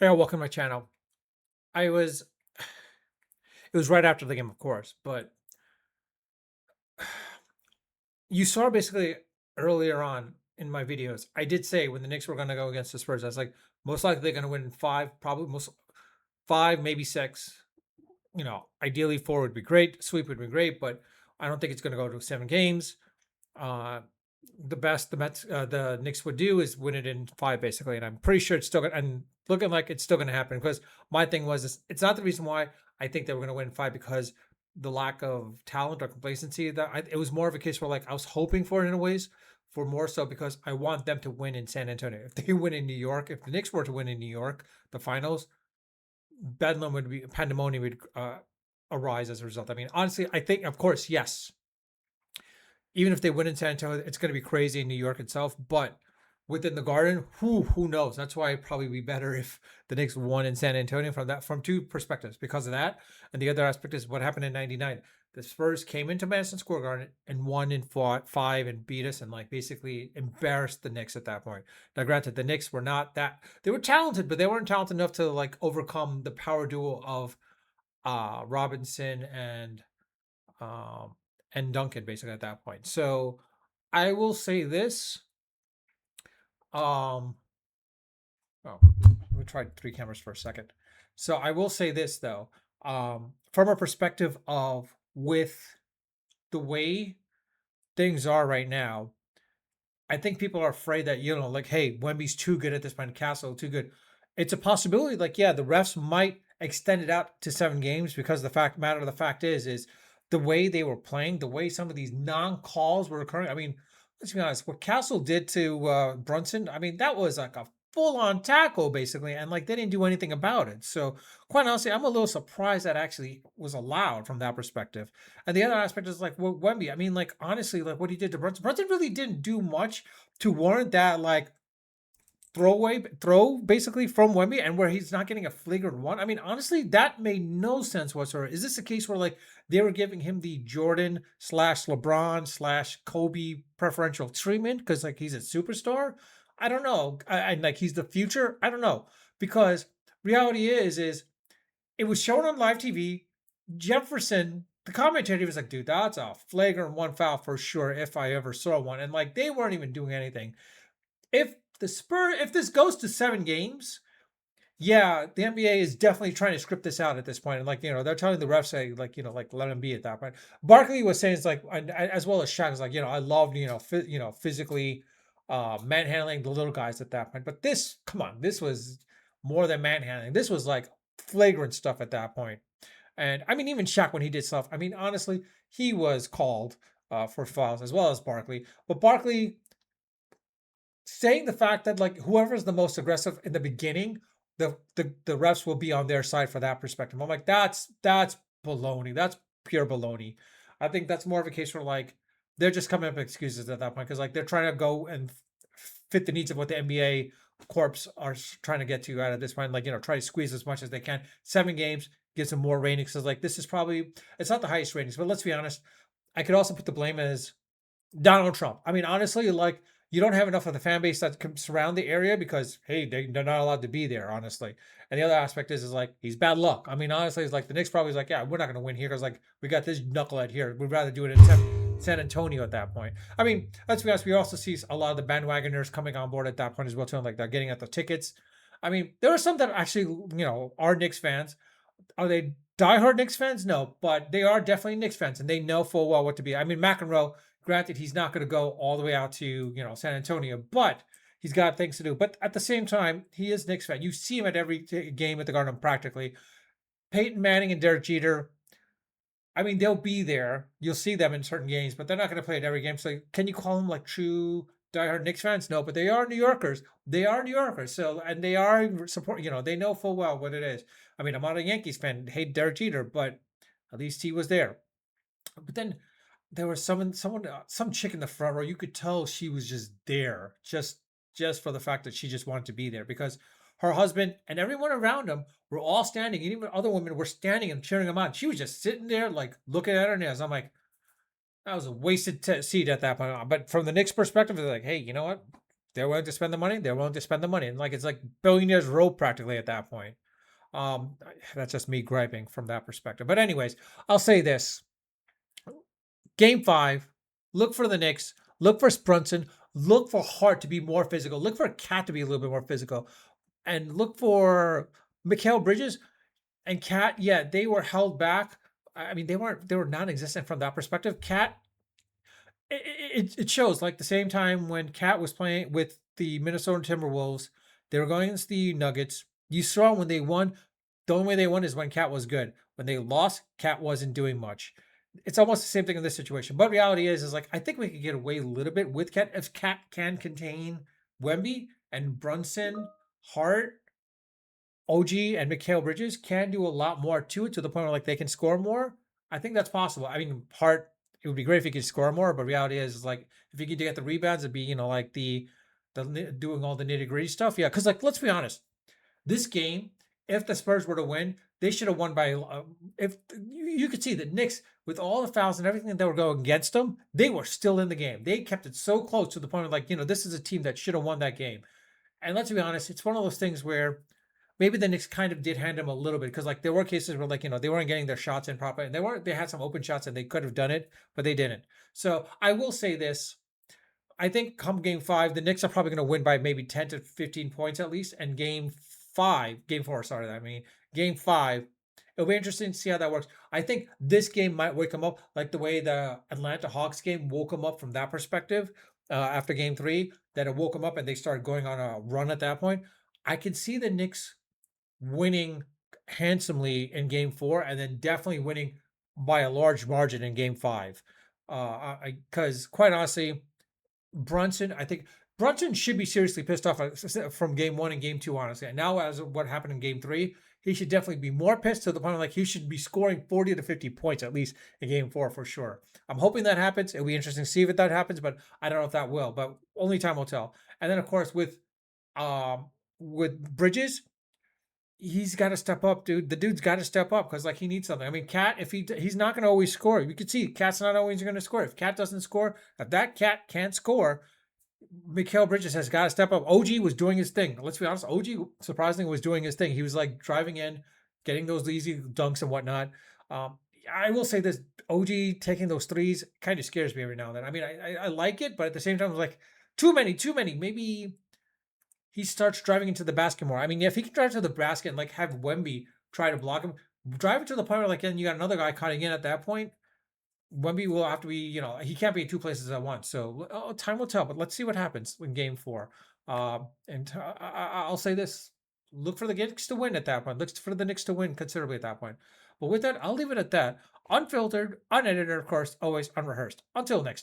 Hey, welcome to my channel. I was, it was right after the game, of course, but you saw basically earlier on in my videos, I did say when the Knicks were going to go against the Spurs, I was like, most likely they're going to win in five, probably most five, maybe six. Ideally four would be great, sweep would be great, but I don't think it's going to go to 7 games. Uh, the best the Knicks would do is win it in five, basically, and I'm pretty sure it's still going and looking like it's still going to happen because my thing was it's not the reason why I think they were going to win five because the lack of talent or complacency it was more of a case where like I was hoping for it in a ways for more so because I want them to win in San Antonio. If they win in New York, if the Knicks were to win in New York, the finals, bedlam would be pandemonium would arise as a result. I mean, honestly, I think of course yes, even if they win in San Antonio, it's going to be crazy in New York itself. But within the Garden, who knows? That's why it'd probably be better if the Knicks won in San Antonio from two perspectives because of that, and the other aspect is what happened in '99. The Spurs came into Madison Square Garden and won in five and beat us and like basically embarrassed the Knicks at that point. Now, granted, the Knicks were not that they were talented, but they weren't talented enough to like overcome the power duo of Robinson um, and Duncan basically at that point. So I will say this. Um, oh, let me try three cameras for a second. So I will say this though, from a perspective of with the way things are right now, I think people are afraid that like, hey, Wemby's too good at this point, Castle too good. It's a possibility. Like, yeah, the refs might extend it out to 7 games because the fact is the way they were playing, the way some of these non-calls were occurring. I mean, let's be honest, what Castle did to Brunson, I mean, that was like a full-on tackle basically, and like they didn't do anything about it. So quite honestly, I'm a little surprised that actually was allowed from that perspective. And the other aspect is like Wemby. I mean, like honestly, like what he did to Brunson. Brunson really didn't do much to warrant that like throw basically from Wemby and where he's not getting a flagrant one. I mean, honestly, that made no sense whatsoever. Is this a case where like they were giving him the Jordan slash LeBron slash Kobe preferential treatment because like he's a superstar? I don't know. And like he's the future. I don't know because reality is it was shown on live TV. Jefferson, the commentator, was like, dude, that's a flagrant one foul for sure if I ever saw one. And like they weren't even doing anything. If this goes to 7 games, yeah, the NBA is definitely trying to script this out at this point. And like, they're telling the refs say, like, like let him be at that point. Barkley was saying it's like, and as well as Shaq is like, I loved, physically manhandling the little guys at that point. But this, come on, this was more than manhandling. This was like flagrant stuff at that point. And I mean, even Shaq when he did stuff, I mean, honestly, he was called for fouls as well as Barkley. But Barkley saying the fact that like whoever's the most aggressive in the beginning, the refs will be on their side for that perspective. I'm like, that's baloney. That's pure baloney. I think that's more of a case where like they're just coming up with excuses at that point because like they're trying to go and fit the needs of what the NBA corps are trying to get to out of this point. Like try to squeeze as much as they can. 7 games gives them more ratings. Because like this is probably it's not the highest ratings, but let's be honest. I could also put the blame as Donald Trump. I mean, honestly, like you don't have enough of the fan base that can surround the area because hey, they're not allowed to be there, honestly. And the other aspect is like he's bad luck. I mean, honestly, it's like the Knicks probably is like, yeah, we're not going to win here because like we got this knucklehead here. We'd rather do it in San Antonio at that point. I mean, let's be honest, we also see a lot of the bandwagoners coming on board at that point as well too. And like they're getting at the tickets. I mean, there are some that actually, are Knicks fans. Are they diehard Knicks fans? No, but they are definitely Knicks fans, and they know full well what to be. I mean, McEnroe, granted, he's not going to go all the way out to San Antonio, but he's got things to do. But at the same time, he is Knicks fan. You see him at every game at the Garden practically. Peyton Manning and Derek Jeter. I mean, they'll be there. You'll see them in certain games, but they're not going to play at every game. So, can you call them like true diehard Knicks fans? No, but they are New Yorkers. They are New Yorkers. So, and they are support. They know full well what it is. I mean, I'm not a Yankees fan. Hate Derek Jeter, but at least he was there. But then there was some chick in the front row. You could tell she was just there, just for the fact that she just wanted to be there because her husband and everyone around him were all standing, and even other women were standing and cheering him on. She was just sitting there, like looking at her nails. I'm like, that was a wasted seat at that point. But from the Knicks' perspective, they're like, hey, you know what? They're willing to spend the money. They're willing to spend the money, and like it's like billionaires row practically at that point. That's just me griping from that perspective. But anyways, I'll say this: Game five, look for the Knicks, look for Brunson, look for Hart to be more physical, look for Cat to be a little bit more physical, and look for Mikal Bridges and Cat. Yeah, they were held back. I mean, they were non-existent from that perspective. Cat, it shows like the same time when Cat was playing with the Minnesota Timberwolves, they were going against the Nuggets. You saw when they won, the only way they won is when Cat was good. When they lost, Cat wasn't doing much. It's almost the same thing in this situation. But reality is like I think we could get away a little bit with Cat if Cat can contain Wemby and Brunson, Hart, OG, and Mikal Bridges can do a lot more to it to the point where like they can score more. I think that's possible. I mean, Hart, it would be great if he could score more, but reality is like if he could get the rebounds, it'd be like doing all the nitty gritty stuff. Yeah, because like let's be honest, this game, if the Spurs were to win, they should have won by. If you could see the Knicks with all the fouls and everything that were going against them, they were still in the game. They kept it so close to the point of like this is a team that should have won that game. And let's be honest, it's one of those things where maybe the Knicks kind of did hand them a little bit because like there were cases where like they weren't getting their shots in properly, and they had some open shots and they could have done it, but they didn't. So I will say this: I think come game five, the Knicks are probably going to win by maybe 10 to 15 points at least. And game four, sorry, I mean, game five, it'll be interesting to see how that works. I think this game might wake them up like the way the Atlanta Hawks game woke them up from that perspective after game three, that it woke them up and they started going on a run at that point. I could see the Knicks winning handsomely in game four and then definitely winning by a large margin in game five. Because quite honestly, Brunson, I think Brunson should be seriously pissed off from game one and game two, honestly. And now, as what happened in game three, he should definitely be more pissed to the point of like he should be scoring 40 to 50 points at least in game four for sure. I'm hoping that happens. It'll be interesting to see if that happens, but I don't know if that will, but only time will tell. And then, of course, with Bridges, he's got to step up, dude. The dude's got to step up because like he needs something. I mean, Cat, if he's not going to always score, you can see Cat's not always going to score. If Cat doesn't score, if that Cat can't score, Mikal Bridges has got to step up. OG was doing his thing. Let's be honest. OG surprisingly was doing his thing. He was like driving in, getting those easy dunks and whatnot. I will say this: OG taking those threes kind of scares me every now and then. I mean, I like it, but at the same time, it's like too many, too many. Maybe he starts driving into the basket more. I mean, if he can drive to the basket and like have Wemby try to block him, drive it to the point where like then you got another guy cutting in at that point. Wemby will have to be, he can't be in two places at once. So time will tell, but let's see what happens in game four. I'll say this: look for the Knicks to win at that point. Look for the Knicks to win considerably at that point. But with that, I'll leave it at that. Unfiltered, unedited, of course, always unrehearsed. Until next time.